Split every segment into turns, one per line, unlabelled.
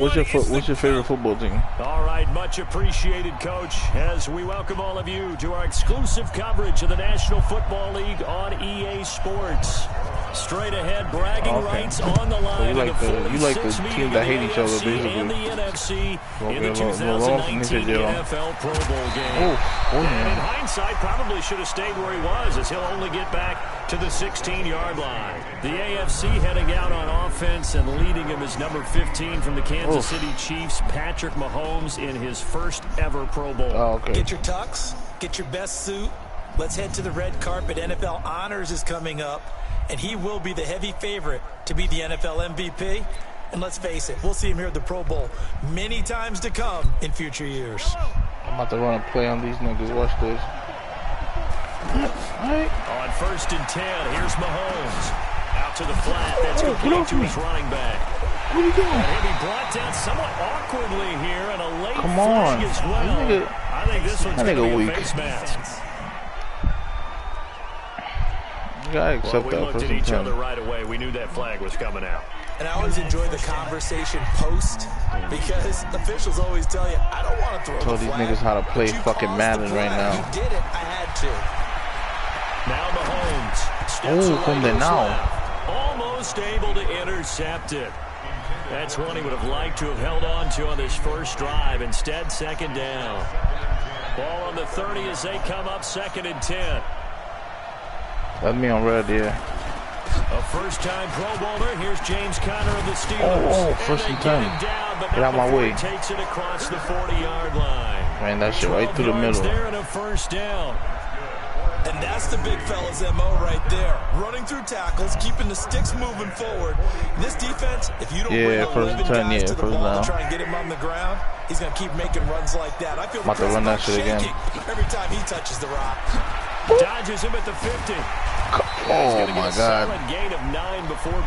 What's your favorite football team?
All right, much appreciated, Coach, as we welcome all of you to our exclusive coverage of the National Football League on EA Sports. Straight ahead, bragging rights on the line.
So you like the teams that hate each other, basically.
And the NFC in the 2019 NFL Pro Bowl game. And in hindsight, probably should have stayed where he was, as he'll only get back to the 16-yard line. The AFC heading out on offense, and leading him is number 15 from the Kansas City Chiefs, Patrick Mahomes, in his first ever Pro Bowl.
Get your tux, get your best suit. Let's head to the red carpet. NFL Honors is coming up, and he will be the heavy favorite to be the NFL MVP. And let's face it, we'll see him here at the Pro Bowl many times to come in future years.
I'm about to run a play on these niggas. Watch this.
On 1st and 10, here's Mahomes. Out to the flat. That's complete to his running back.
What are you doing?
And he'll be brought down somewhat awkwardly here, and a late
Come on.
flag as well. I think this one's going to be a face mask.
You gotta accept
we looked at each other right away. We knew that flag was coming out.
And I always enjoy the conversation post, because officials always tell you, I don't want to throw the flag.
Tell these niggas how to play fucking Madden right now.
You did it. I had to.
Now Mahomes steps away now. Almost able to intercept it. That's one he would have liked to have held on to on this first drive. Instead, second down. Ball on the 30 as they come up 2nd and 10.
That's me on red, yeah.
A first-time Pro Bowler. Here's James Conner of the Steelers.
1st and 10. Get out my way.
Takes it across the 40-yard line.
Ran that shit right through the middle.
There and a first down.
And that's the big fella's MO right there. Running through tackles, keeping the sticks moving forward. This defense, if you don't bring 11 guys to the ball to try and get him on the ground, he's going to keep making runs like that. I feel
about to run that shit again.
Every time he touches the rock.
Dodges him at the 50.
Oh my God.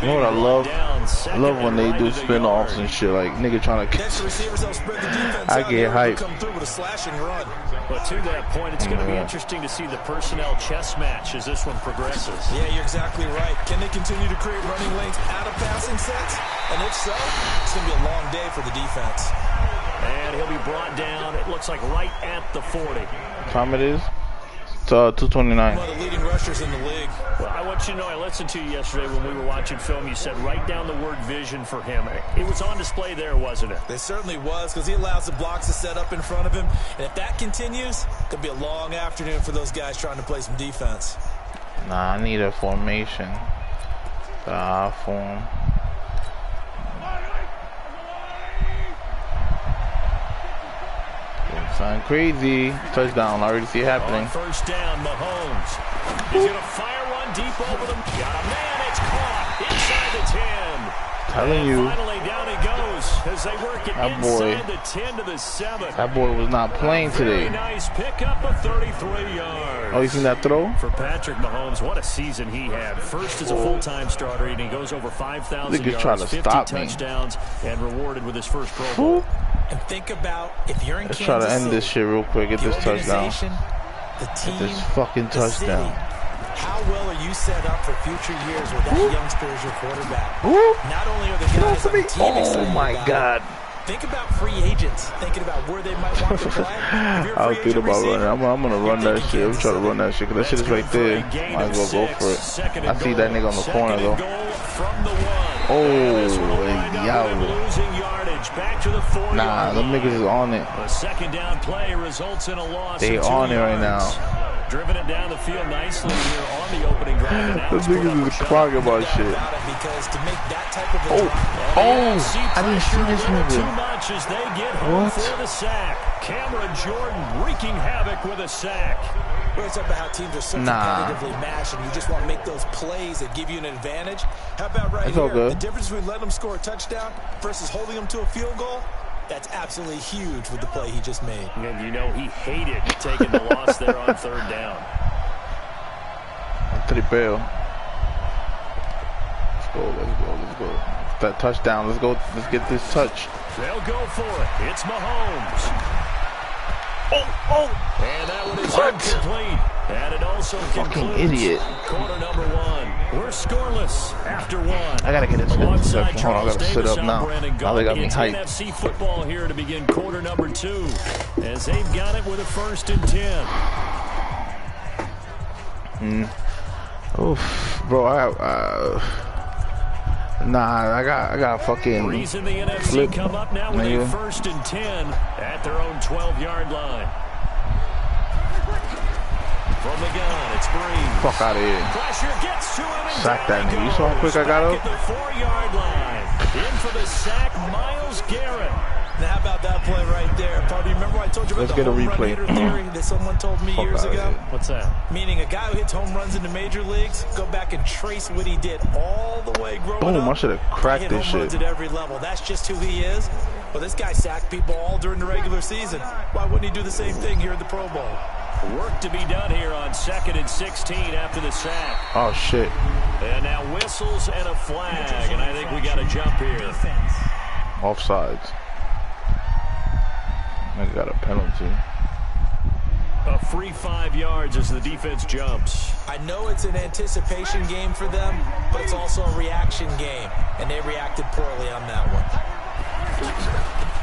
You know what I love? I love when they do spin-offs and shit, like nigga trying to I get hyped.
But to that point, it's going to be interesting to see the personnel chess match as this one progresses.
Yeah, you're exactly right. Can they continue to create running lanes out of passing sets? And if so, it's going to be a long day for the defense.
And he'll be brought down, it looks like right at the 40.
Time it is? It's 2:29.
One of the leading rushers in the league.
Well, I want you to know, I listened to you yesterday when we were watching film. You said write down the word vision for him. It was on display there, wasn't it?
It certainly was, because he allows the blocks to set up in front of him. And if that continues, it could be a long afternoon for those guys trying to play some defense.
Nah, I need a formation. Form. Sound crazy. Touchdown. I already see it happening.
On 1st down, Mahomes. He's going to fire one deep over them. Got a man. It's caught inside the 10.
Telling you.
Finally, down he goes as they work it inside the 10 to the 7.
That boy was not playing today.
Very nice pickup of 33 yards.
Oh, you seen that throw?
For Patrick Mahomes, what a season he had. First as a full-time starter, and he goes over 5,000 yards, 50 touchdowns, and rewarded with his first Pro Bowl.
And think about if you're in
Let's
Kansas
try to end this shit real quick. Get this touchdown.
The team,
get this fucking touchdown.
How well are you set up for future years with that youngster as your quarterback? Not only are the guys on the team excited
my God.
Think about free agents, thinking about where they might want to play.
I was thinking about running. I'm going to run that shit. I'm trying to run that shit, because that shit is right there. Might as well go for it. I see that nigga on the corner, though. Oh, nah, them niggas is on it.
A second down play results in a loss.
They on it right now.
Driven it down the field nicely here on the opening drive.
Them niggas is crying about shit. I didn't see this nigga.
Too much as they get home for the sack. Cameron Jordan wreaking havoc with a sack.
We're talking about how teams are so competitively matched, and you just want to make those plays that give you an advantage. How about right here? The difference between letting them score a touchdown versus holding them to a field goal? That's absolutely huge with the play he just made.
And you know he hated taking the loss there on 3rd down.
Tripeo. Let's go. That touchdown. Let's go. Let's get this touch.
They'll go for it. It's Mahomes. And that one is incomplete. And it also
fucking idiot.
Quarter number one. We're scoreless after one.
I gotta get this interception. Hold on, I gotta sit up now. Now they got me hyped.
NFC football here to begin quarter number two, as they've got it with a 1st and 10.
Oof, bro. I got fucking.
Breeze in the NFC
flip.
come up now with a 1st and 10 at their own 12-yard line. From the gun, it's Breeze.
Fuck out of here.
Pressure gets to him.
Sack that nigga. You saw how quick I got up?
At the 4-yard line. In for the sack, Myles Garrett.
Now, how about that play right there? Probably remember I told you about the home run hitter theory that someone told me years ago?
What's that?
Meaning a guy who hits home runs in the major leagues, go back and trace what he did all the way growing up.
Boom, I should have cracked this shit.
Runs at every level. That's just who he is. Well, this guy sacked people all during the regular season. Why wouldn't he do the same thing here at the Pro Bowl?
Work to be done here on 2nd and 16 after the sack.
Oh, shit.
And now whistles and a flag, and I think we got a jump here.
Offsides. I got a penalty.
A free 5 yards as the defense jumps.
I know it's an anticipation game for them, but it's also a reaction game, and they reacted poorly on that one.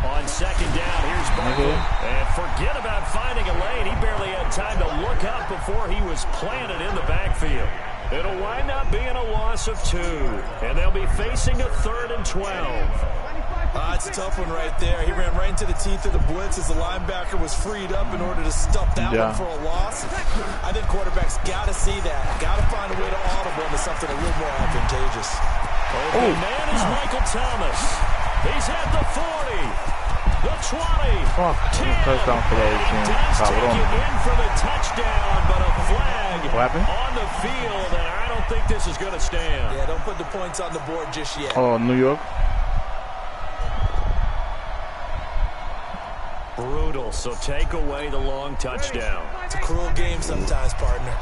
On 2nd down, here's Barkley. And forget about finding a lane. He barely had time to look up before he was planted in the backfield. It'll wind up being a loss of 2, and they'll be facing a 3rd and 12.
It's a tough one right there. He ran right into the teeth of the blitz as the linebacker was freed up in order to stuff that one for a loss. I think quarterbacks got to see that. Got to find a way to audible into something a little more advantageous.
Open man is Michael Thomas. He's at the 40, the 20,
Fuck.
10.
Touchdown for those teams.
Does take it in for the touchdown, but a flag on the field, and I don't think this is going to stand.
Yeah, don't put the points on the board just yet.
Oh, New York.
Brutal, so take away the long touchdown.
It's a cruel game sometimes, partner.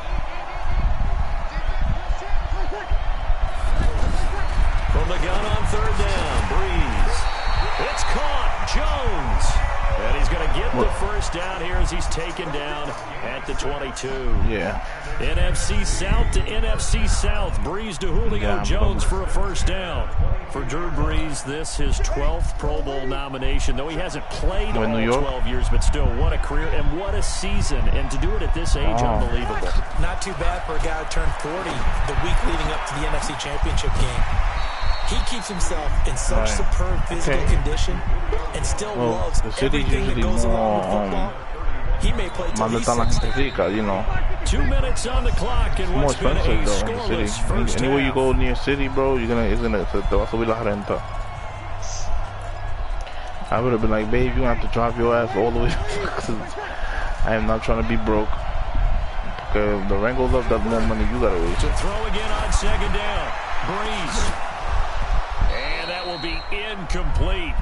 From the gun on 3rd down, Breeze. It's caught, Jones. And he's going to get the 1st down here as he's taken down at the 22.
Yeah.
NFC South to NFC South. Breeze to Julio Jones for a 1st down. For Drew Brees, this his 12th Pro Bowl nomination, though he hasn't played all 12 years, but still, what a career and what a season. And to do it at this age, unbelievable.
Not too bad for a guy who turned 40 the week leading up to the NFC Championship game. He keeps himself in such superb physical condition and still loves everything that goes along with football. He may play till he's 60.
You know.
2 minutes on the clock and
More
what's been a
expensive though in the
scoreless
city.
first
Anywhere
half.
you go near city, bro, te va a subir la renta. I would have been like, babe, you have to drive your ass all the way. I am not trying to be broke. Because the rent goes up, that's more money you gotta waste.
To throw again on 2nd down, Breeze. And that will be incomplete.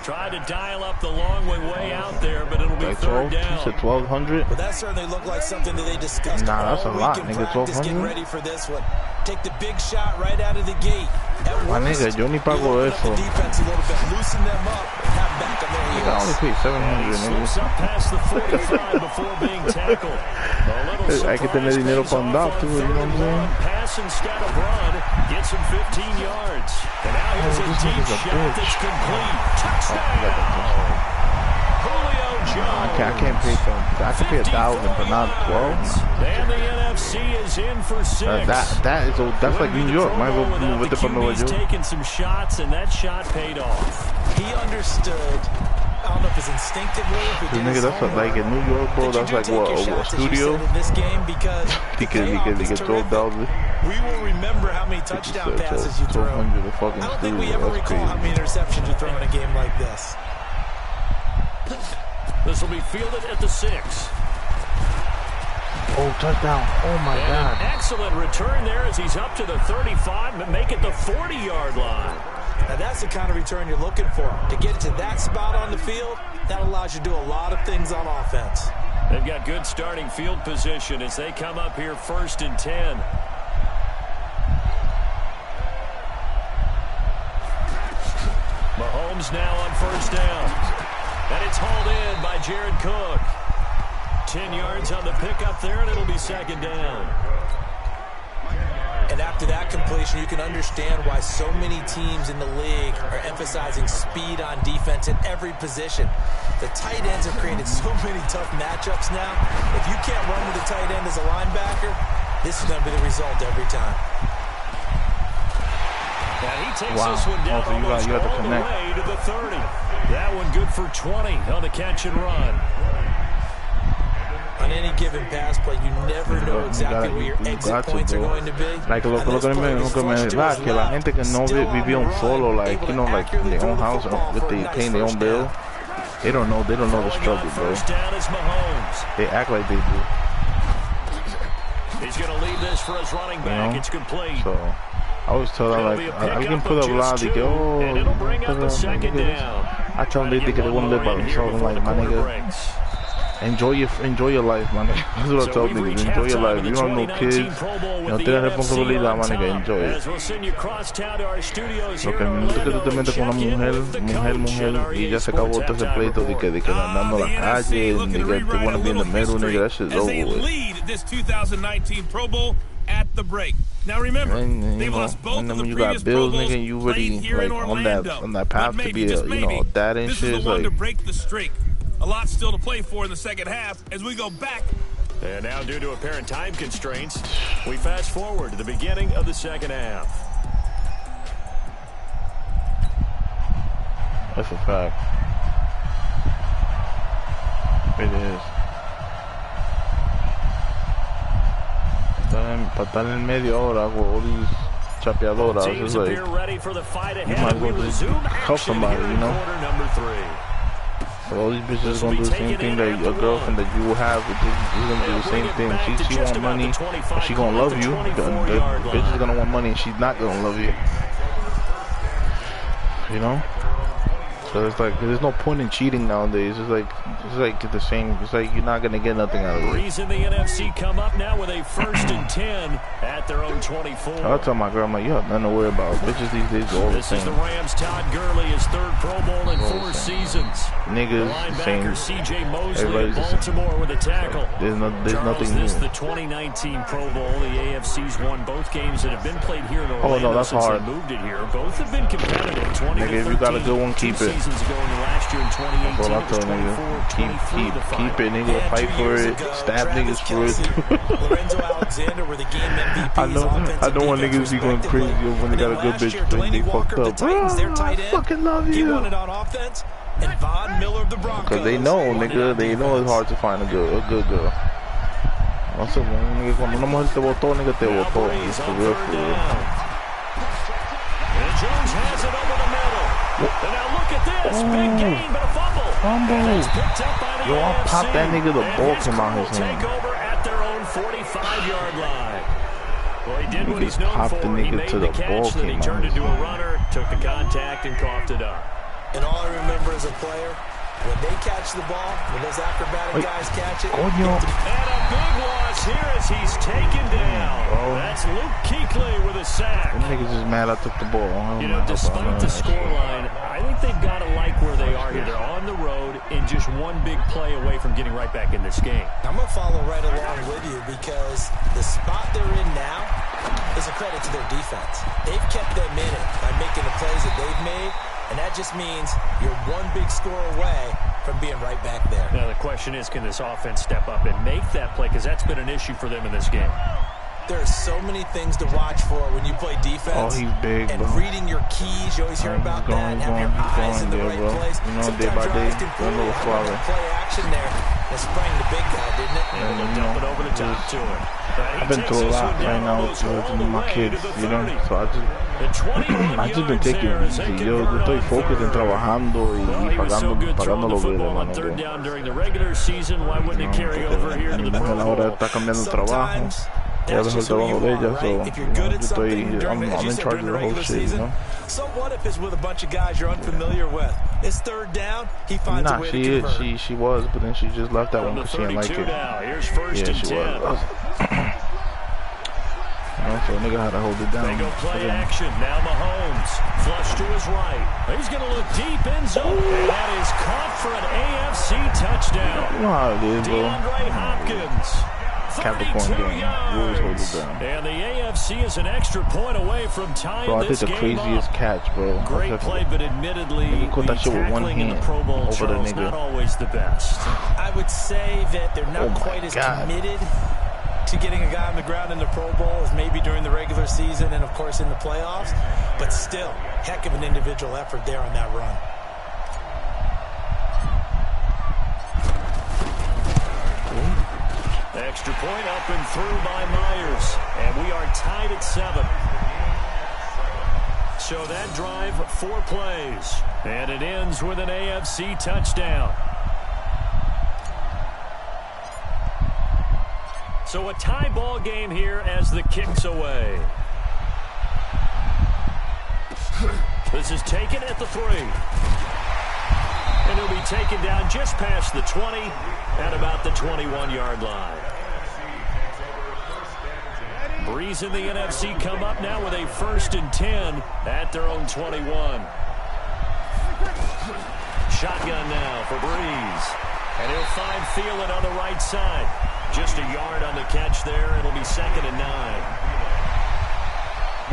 Tried to dial up the long way out there, but it'll be
like
3rd
12,
down.
You said 1,200?
But that certainly looked like something that they discussed
that's
all
a lot,
week in
nigga.
practice, getting
1,200?
ready for this one. Take the big shot right out of the gate.
My nigga, yo ni pago eso.
The defense a little bit, loosen them up, have back on their heels.
I only paid 700,
Slips up past the 45 before being tackled.
Hay que tener dinero para andar, too, you know what I'm saying?
Pass instead of run, gets him 15 yards. And now here's a deep shot that's complete. Touchdown! Julio Jones.
I can't pay for I can pay 1,000, but not 12.
And the NFC is in for 6.
That's like New York. Might as well move with the from New York.
Taking some shots, and that shot paid off.
He understood. I don't know if it's instinctively. If it
Nigga, that's like in New York, bro. That's like what a studio.
In this game because
he gets 12,000.
We will remember how many touchdown passes you throw. I don't think we ever recall how many interceptions you throw in a game like this.
This will be fielded at the 6.
Oh, touchdown. Oh, my God.
An excellent return there as he's up to the 35, but make it the 40-yard line.
Now, that's the kind of return you're looking for. To get to that spot on the field, that allows you to do a lot of things on offense.
They've got good starting field position as they come up here 1st and 10. Mahomes now on 1st down. And it's hauled in by Jared Cook. 10 yards on the pickup there, and it'll be second down.
And after that completion, you can understand why so many teams in the league are emphasizing speed on defense at every position. The tight ends have created so many tough matchups now. If you can't run with the tight end as a linebacker, this is going to be the result every time.
And he takes this one down almost all the way to the 30. That one good for 20 on the catch and run.
On any given pass play, you never know exactly where your exit points are going to be.
Like, lo que me que la gente que no vivió un solo, like, you know, like in their own house or with they paying their own bill, they don't know the struggle, bro. They act like they do.
He's going to leave this for his running back. You know? It's complete.
So I always tell them, like, alguien puede hablar de que, oh, I tell them they want to live by themselves. I'm like, my nigga, enjoy your life, man. That's what I tell niggas. Enjoy your life. You don't know kids. No tienes responsabilidad, man, nigga. Enjoy it. Lo que me gusta que tú te metes con una mujer, y ya se acabó todo ese pleito de que andando a la calle, nigga, te wanna be in the middle, nigga, that shit's over with.
Lead this 2019 Pro Bowl at the break. Now remember, they've lost both of the previous
Pro Bowls. When you got bills, nigga, you really like on that path to be a dad and shit.
This is the one to break the streak. A lot still to play for in the second half as we go back.
And now, due to apparent time constraints, we fast forward to the beginning of the second half.
That's a fact. It is. Para estar en media hora con all these chapeadoras, it's like, you might as well just help somebody, you know? So all these bitches gonna do the same thing that a girlfriend that you will have, is gonna do the same thing. She want money, she gonna love you. The bitch is gonna want money, and she's not gonna love you. You know? So it's like there's no point in cheating nowadays. It's like the same. It's like you're not gonna get nothing out of it.
Reason the NFC come up now with a 1st and 10 at their own 24.
I'll tell my girl, I'm like, you have nothing to worry about. Bitches these days are all the same.
This is the Rams' Todd Gurley, his 3rd Pro Bowl in 4 seasons.
Niggas,
the
same.
Linebacker C.J. Mosley of Baltimore with a tackle.
There's nothing new.
This is the 2019 Pro Bowl. The AFC's won both games that have been played here in Orlando.
Oh no, that's hard.
They moved it here. Both have been competitive. 20
nigga, if you got a good one, keep it.
Seasons ago in the last year in 2018,
that's all I tell nigga. Keep it, nigga. Fight for it. Stab niggas for it.
Lorenzo Alexander were the game MVPs.
I don't want niggas be going crazy when they got a good bitch playing. They fucked up. I fucking love you.
He wanted on offense. And Von Miller of the Broncos.
Because they know, nigga, they know it's hard to find a good girl. No sé, nigga, cuando una mujer te votó, nigga, te votó. It's for real, for real.
And Jones has it over the middle. And now look at this. Big gain, but a fumble.
Yo, I'll pop that nigga, the ball came out his hand.
Take over at their own 45-yard line. Well, he did what he's known
popped
for.
The
He
nigga
made
to
the
the
catch,
ball
then he turned into a runner, took the contact, and coughed it up.
And all I remember as a player, when they catch the ball, when those acrobatic guys catch it.
And a big loss here as he's taken down. That's Luke Kuechly with a sack.
Them niggas is mad I took the ball.
You know, despite the scoreline, I think they've got to like where they are here. They're on the road and just one big play away from getting right back in this game.
I'm going to follow right along with you because the spot they're in now is a credit to their defense. They've kept them in it by making the plays that they've made. And that just means you're one big score away from being right back there.
Now the question is, can this offense step up and make that play? Because that's been an issue for them in this game.
There are so many things to watch for when you play defense.
Oh, he's big,
and
bro.
Reading your keys, you always hear about that. And have your eyes in the right place.
You know, day by day, a little flower.
Play action there. That sprang the big guy, didn't it?
And they'll dump it over the top to him.
I've been through a lot right now with my kids, you know, so I just been taking it easy. Yo estoy focused en trabajando y pagando los biles, mano. Mi mujer ahora está cambiando el trabajo. Ella dejó el trabajo de ella, so I'm in charge of the whole shit, you know.
So what if it's with a bunch of guys you're unfamiliar with? It's 3rd down, he finds a way to convert.
She was, but then she just left that one because she didn't like it. Yeah, she was. You know, know, so nigga had to hold it down.
They go play action. Now Mahomes. Flush to his right. He's going to look deep in zone. And that is caught for an AFC touchdown.
You know how it is, bro.
DeAndre Hopkins.
Capricorn game. You always hold it down.
And the AFC is an extra point away from tying
bro,
this game
I did the craziest catch, bro.
Great play, but admittedly,
caught that shit with one hand
in the Pro Bowl
over the nigga.
Not always the best.
I would say that they're not quite as committed to getting a guy on the ground in the Pro Bowl as maybe during the regular season and, of course, in the playoffs. But still, heck of an individual effort there on that run.
Extra point up and through by Myers. And we are tied at 7. So that drive, 4 plays. And it ends with an AFC touchdown. So a tie ball game here as the kick's away. This is taken at the 3. And he'll be taken down just past the 20 at about the 21-yard line. Breeze and the NFC come up now with a 1st and 10 at their own 21. Shotgun now for Breeze. And he'll find Thielen on the right side. Just a yard on the catch there. It'll be 2nd and 9.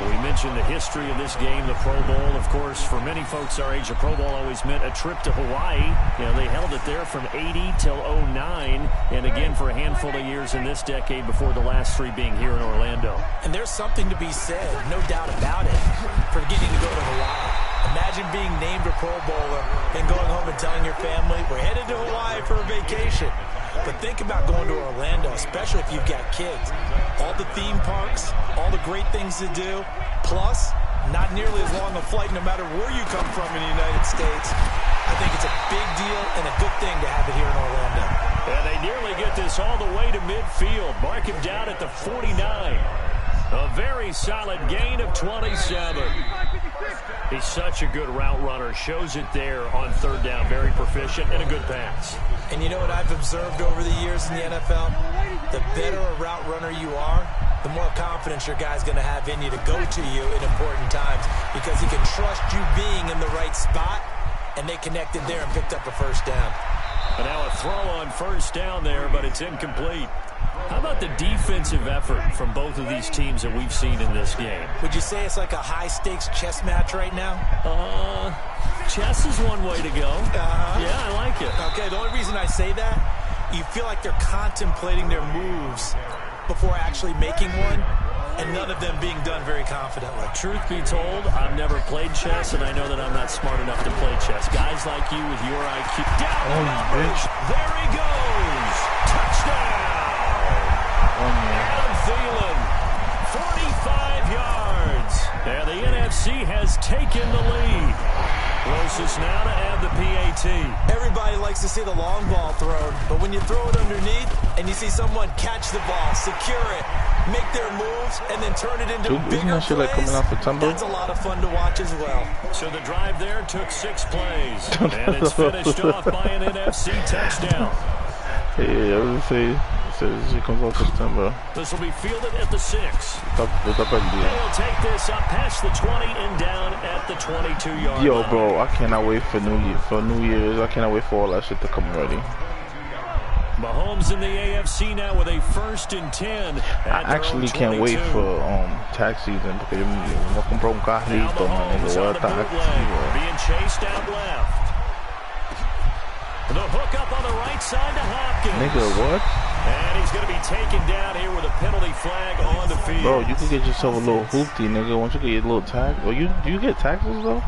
We mentioned the history of this game, the Pro Bowl. Of course, for many folks our age, the Pro Bowl always meant a trip to Hawaii. You know, they held it there from 80 till 09, and again for a handful of years in this decade before the last 3 being here in Orlando.
And there's something to be said, no doubt about it, for getting to go to Hawaii. Imagine being named a Pro Bowler and going home and telling your family, we're headed to Hawaii for a vacation. But think about going to Orlando, especially if you've got kids. All the theme parks, all the great things to do, plus not nearly as long a flight no matter where you come from in the United States. I think it's a big deal and a good thing to have it here in Orlando.
And they nearly get this all the way to midfield. Mark him down at the 49. A very solid gain of 27. He's such a good route runner. Shows it there on 3rd down. Very proficient and a good pass.
And you know what I've observed over the years in the NFL? The better a route runner you are, the more confidence your guy's going to have in you to go to you in important times because he can trust you being in the right spot, and they connected there and picked up a 1st down.
And now a throw on 1st down there, but it's incomplete. How about the defensive effort from both of these teams that we've seen in this game?
Would you say it's like a high-stakes chess match right now?
Chess is one way to go. Yeah, I like it.
Okay, the only reason I say that, you feel like they're contemplating their moves before actually making one, and none of them being done very confidently.
Truth be told, I've never played chess, and I know that I'm not smart enough to play chess. Guys like you with your IQ. Down the bitch. There he goes. Touchdown. Adam Thielen, 45 yards. And the NFC has taken the lead. Closest now to add the PAT.
Everybody likes to see the long ball thrown, but when you throw it underneath and you see someone catch the ball, secure it, make their moves, and then turn it into bigger plays,
like coming off
that's a lot of fun to watch as well.
So the drive there took 6 plays, and it's finished off by an NFC touchdown.
Yeah, I would say it comes off September.
This will be fielded at the 6.
They'll
take this up past the 20 and down at the 22-yard line.
Yo, bro, I cannot wait for New Year's. I cannot wait for all that shit to come ready.
Mahomes in the AFC now with a 1st and 10.
I actually can't wait for tax season because yo voy a comprar un carrito, man.
Being chased out left. The hook up on the right side to Hopkins.
Nigga, what?
And he's going to be taken down here with a penalty flag on the field.
Bro, you can get yourself a little hoopty, nigga. Once you get your little tag. Or do you get taxes, though?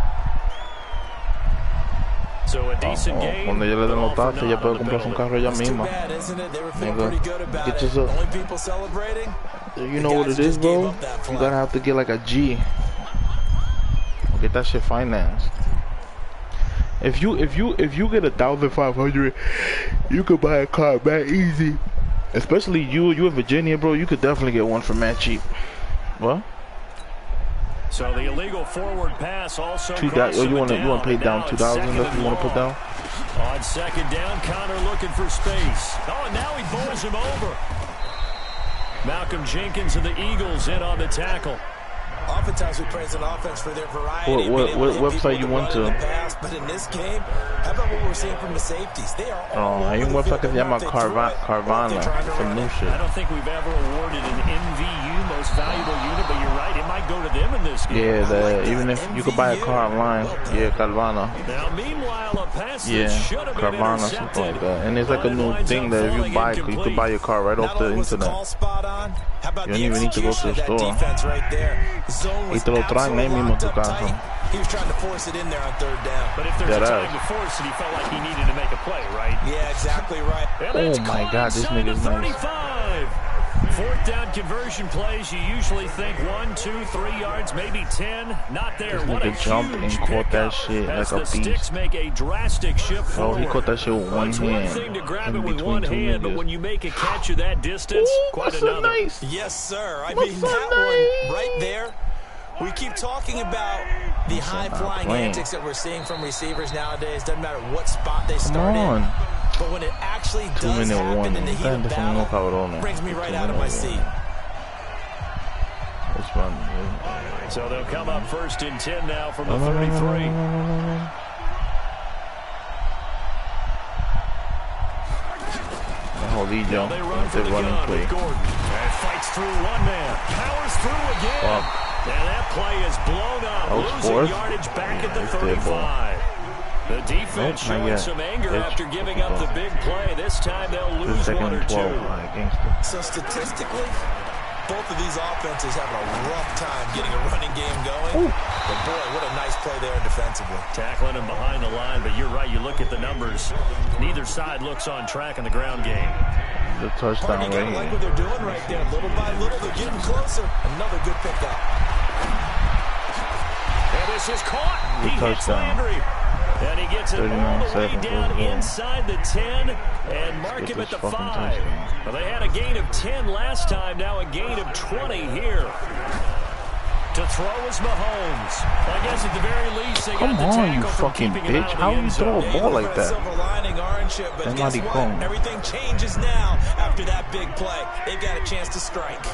So a decent game.
Cuando ya le den los taxes, ya puede comprarse un carro ella misma. Get yourself.
Only people celebrating.
You know what it is, bro? You gotta have to get like a G. Or get that shit financed. If you get 1,500, you could buy a car back easy. Especially you in Virginia, bro. You could definitely get one for mad cheap. What?
So the illegal forward pass also.
You want to pay down 2,000 if you want to put down.
On 2nd down, Connor looking for space. Oh, and now he bowls him over. Malcolm Jenkins of the Eagles in on the tackle.
Oftentimes we praise an offense for their variety.
What website you went to?
Past, but in this game, how about what we're seeing from the safeties? They are all
hay un website que se llama Carvana. Some new shit.
I don't think we've ever awarded an MVU, most valuable unit, but you're right, it might go to them in this game.
Yeah, even if you could buy a car online, yeah, Carvana.
Now, meanwhile, a pass
yeah, Carvana, something like that. And it's like a new thing that if you buy, you could buy your car right off the internet. You don't even need to go to the store. Y te lo traen ahí mismo a tu casa.
He was trying to force it in there on third down.
But if there's a time to force it, he felt like he needed to make a play, right?
Yeah, exactly right.
Oh my God, this nigga's nice.
4th down conversion plays, you usually think 1, 2, 3 yards, maybe 10. Not there.
This
what a
nigga jumped and caught that shit like a beast.
Sticks make a drastic shift forward.
He caught that shit with one hand.
It's one thing to grab it with one hand, but when you make a catch of that distance, quite another.
Nice.
Yes, sir. I mean, that one right there. We keep talking about the high-flying antics that we're seeing from receivers nowadays. Doesn't matter what spot they start in. But when it actually does happen in the heat of battle, brings me right out of my seat.
So they'll come up 1st and 10 now from the 33.
They run for the gun with
Gordon. And fights through one man. Powers through again. And that play is blown up. Losing yardage back at the 35. The defense showing some anger after giving up the big play. This time they'll lose 1 or 2.
So statistically, both of these offenses having a rough time getting a running game going. But boy, what a nice play there defensively.
Tackling him behind the line, but you're right. You look at the numbers. Neither side looks on track in the ground game.
The touchdown
right here. Like what they're doing right there. Little by little, they're getting closer. Another good pickup.
And this is caught. He hits Landry. And he gets it all the way down inside the 10 and mark him at the 5. Well, they had a gain of 10 last time, now a gain of 20 here. To throw is Mahomes. I guess at the very least, they got the tackle
you fucking bitch. How do you throw a ball like that?
But guess what? Everything changes now after that big play. They've got a chance to strike.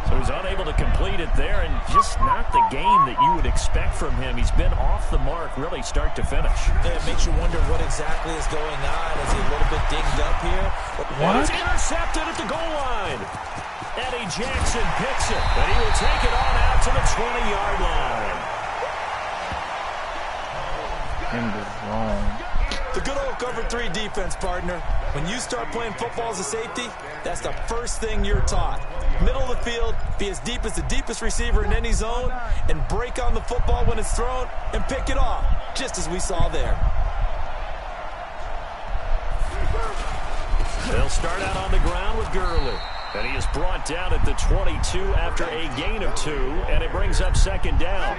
So he's unable to complete it there, and just not the game that you would expect from him. He's been off the mark, really start to finish.
Yeah, it makes you wonder what exactly is going on. Is he a little bit dinged up here?
What? It's intercepted at the goal line. Eddie Jackson picks it, and he will take it on out to the 20-yard line.
In the zone.
The good old cover 3 defense, partner. When you start playing football as a safety, that's the first thing you're taught. Middle of the field, be as deep as the deepest receiver in any zone, and break on the football when it's thrown and pick it off, just as we saw there.
They'll start out on the ground with Gurley. And he is brought down at the 22 after a gain of 2, and it brings up 2nd down.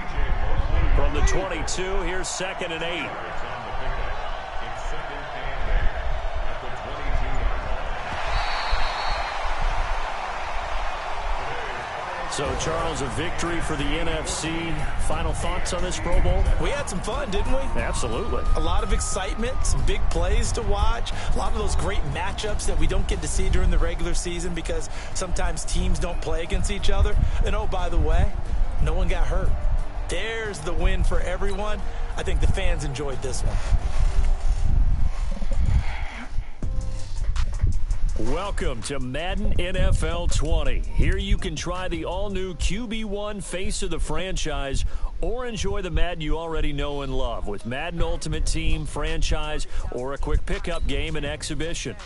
From the 22, here's 2nd and 8. So, Charles, a victory for the NFC. Final thoughts on this Pro Bowl?
We had some fun, didn't we?
Absolutely.
A lot of excitement, some big plays to watch, a lot of those great matchups that we don't get to see during the regular season because sometimes teams don't play against each other. And, oh, by the way, no one got hurt. There's the win for everyone. I think the fans enjoyed this one.
Welcome to Madden NFL 20. Here you can try the all-new QB1 face of the franchise or enjoy the Madden you already know and love with Madden Ultimate Team, franchise, or a quick pickup game and exhibition.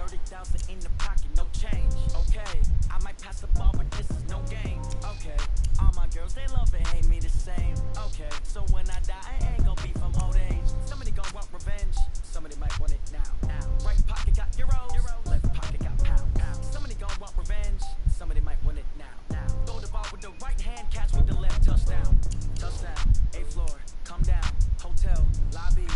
30,000 in the pocket, no change. Okay, I might pass the ball, but this is no game. Okay, all my girls, they love and hate me the same. Okay, so when I die, I ain't gonna be from old age. Somebody gon' want revenge, somebody might want it now. Right pocket got euros, left pocket got pound. Somebody gon' want revenge, somebody might want it now. Throw the ball with the right hand, catch with the left, touchdown. Touchdown, 8th floor, come down, hotel, lobby.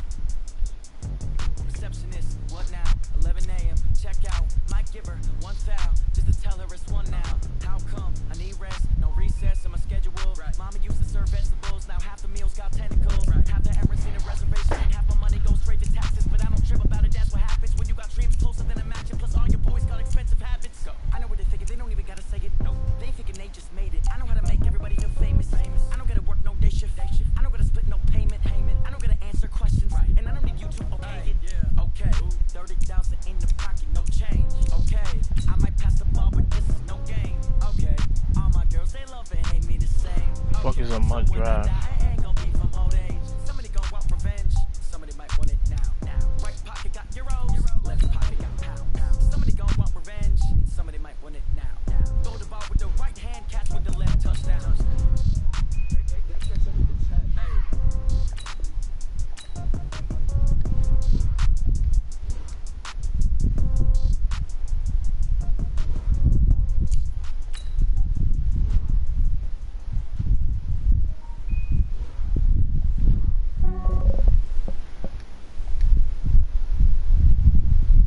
Receptionist, what now? 11 a.m. check out. Might give her one foul just to tell her it's one now. How come? I need rest, no recess in my schedule. Right. Mama used to serve vegetables, now half the meals got tentacles. Right. Half the errands in a reservation, and half my money goes straight to taxes. But I don't trip about it, that's what happens when you got dreams closer than a mansion. Plus all your boys got expensive habits. Go. I know what they're thinking, they don't even gotta say it. Nope. They thinking they just made it. I know how to make everybody feel famous. I don't gotta work no day shift. I don't gotta split no payment. I don't gotta answer questions. Right. And I don't need you to okay it. Yeah. Okay. 30,000 in the pocket, no change. Okay. I might pass the ball, but this is no game. Okay. All my girls, they love and hate me the same.
Fuck is on my drive.